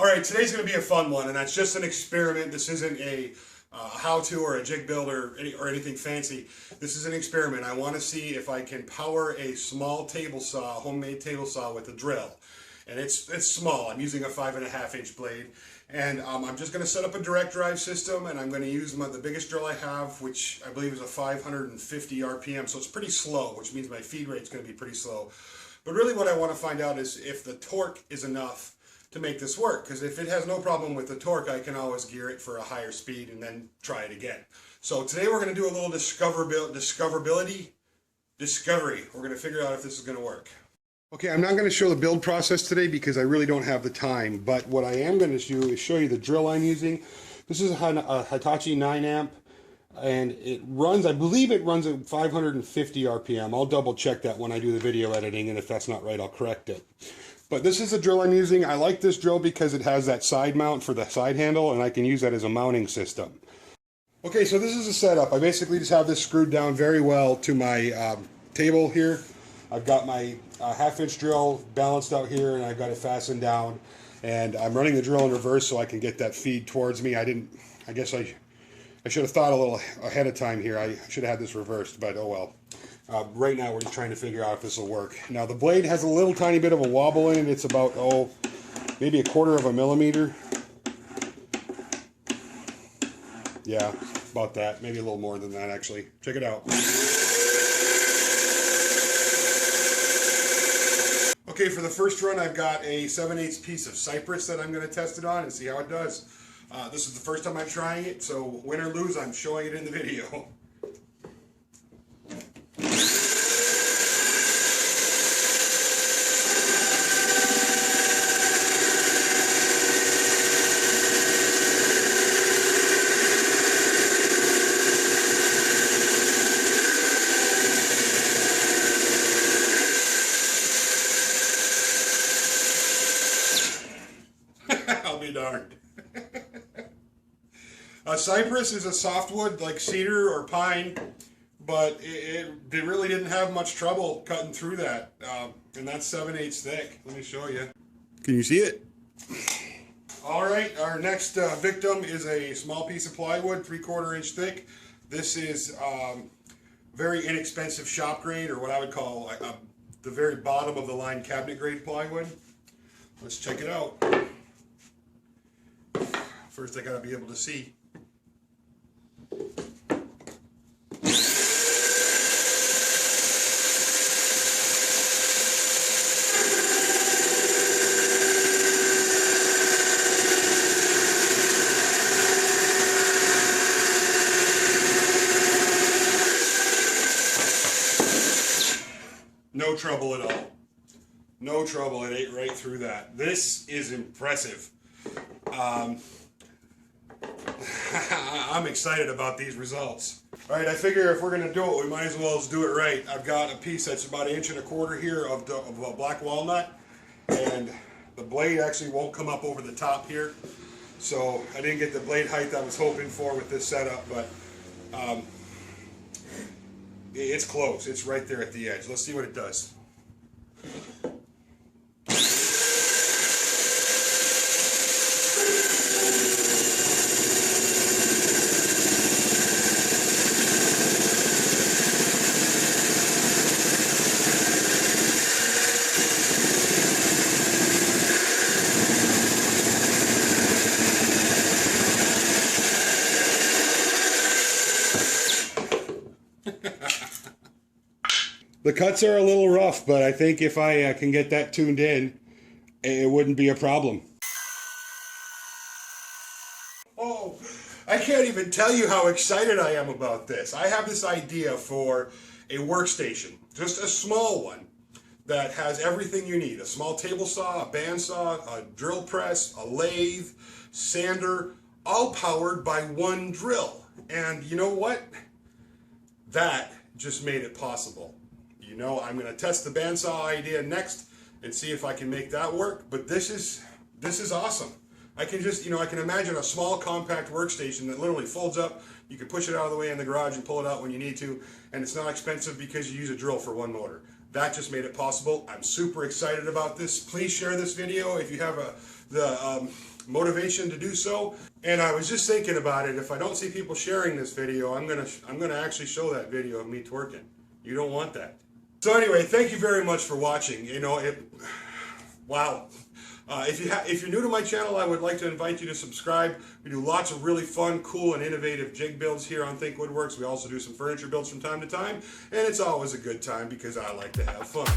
All right, today's going to be a fun one, and that's just an experiment. This isn't a how-to or a jig build or anything fancy. This is an experiment. I want to see if I can power a small table saw, homemade table saw with a drill. And it's small. I'm using a 5.5-inch blade. And I'm just going to set up a direct drive system, and I'm going to use the biggest drill I have, which I believe is a 550 RPM. So it's pretty slow, which means my feed rate's going to be pretty slow. But really what I want to find out is if the torque is enough to make this work, because if it has no problem with the torque, I can always gear it for a higher speed and then try it again. So today we're going to do a little discovery. We're going to figure out if this is going to work. Okay, I'm not going to show the build process today because I really don't have the time, but what I am going to do is show you the drill I'm using. This is a Hitachi 9 amp, and it runs, I believe it runs at 550 RPM. I'll double check that when I do the video editing, and if that's not right, I'll correct it. But this is the drill I'm using. I like this drill because it has that side mount for the side handle, and I can use that as a mounting system. Okay, so this is the setup. I basically just have this screwed down very well to my table here. I've got my half-inch drill balanced out here, and I've got it fastened down. And I'm running the drill in reverse so I can get that feed towards me. I guess I should have thought a little ahead of time here. I should have had this reversed, but oh well. Right now we're just trying to figure out if this will work. Now the blade has a little tiny bit of a wobble in it. It's about, maybe 1/4 millimeter. Yeah, about that. Maybe a little more than that actually. Check it out. Okay, for the first run I've got a 7/8 piece of cypress that I'm going to test it on and see how it does. This is the first time I'm trying it, so win or lose, I'm showing it in the video. I'll be darned. A cypress is a softwood like cedar or pine, but it really didn't have much trouble cutting through that. And that's 7/8 thick. Let me show you. Can you see it? All right, our next victim is a small piece of plywood, 3/4 inch thick. This is very inexpensive shop grade, or what I would call the very bottom of the line cabinet grade plywood. Let's check it out. First I gotta be able to see. No trouble at all. No trouble, it ate right through that. This is impressive. I'm excited about these results. All right, I figure if we're going to do it, we might as well do it right. I've got a piece that's about 1.25 inches here of black walnut, and the blade actually won't come up over the top here. So I didn't get the blade height I was hoping for with this setup, but it's close. It's right there at the edge. Let's see what it does. The cuts are a little rough, but I think if I can get that tuned in, it wouldn't be a problem. Oh, I can't even tell you how excited I am about this. I have this idea for a workstation, just a small one, that has everything you need. A small table saw, a bandsaw, a drill press, a lathe, sander, all powered by one drill. And you know what? That just made it possible. You know, I'm going to test the bandsaw idea next and see if I can make that work. But this is awesome. I can just, I can imagine a small compact workstation that literally folds up. You can push it out of the way in the garage and pull it out when you need to. And it's not expensive because you use a drill for one motor. That just made it possible. I'm super excited about this. Please share this video if you have a the motivation to do so. And I was just thinking about it. If I don't see people sharing this video, I'm gonna actually show that video of me twerking. You don't want that. So anyway, thank you very much for watching. You know, wow. If you're new to my channel, I would like to invite you to subscribe. We do lots of really fun, cool, and innovative jig builds here on Think Woodworks. We also do some furniture builds from time to time, and it's always a good time because I like to have fun.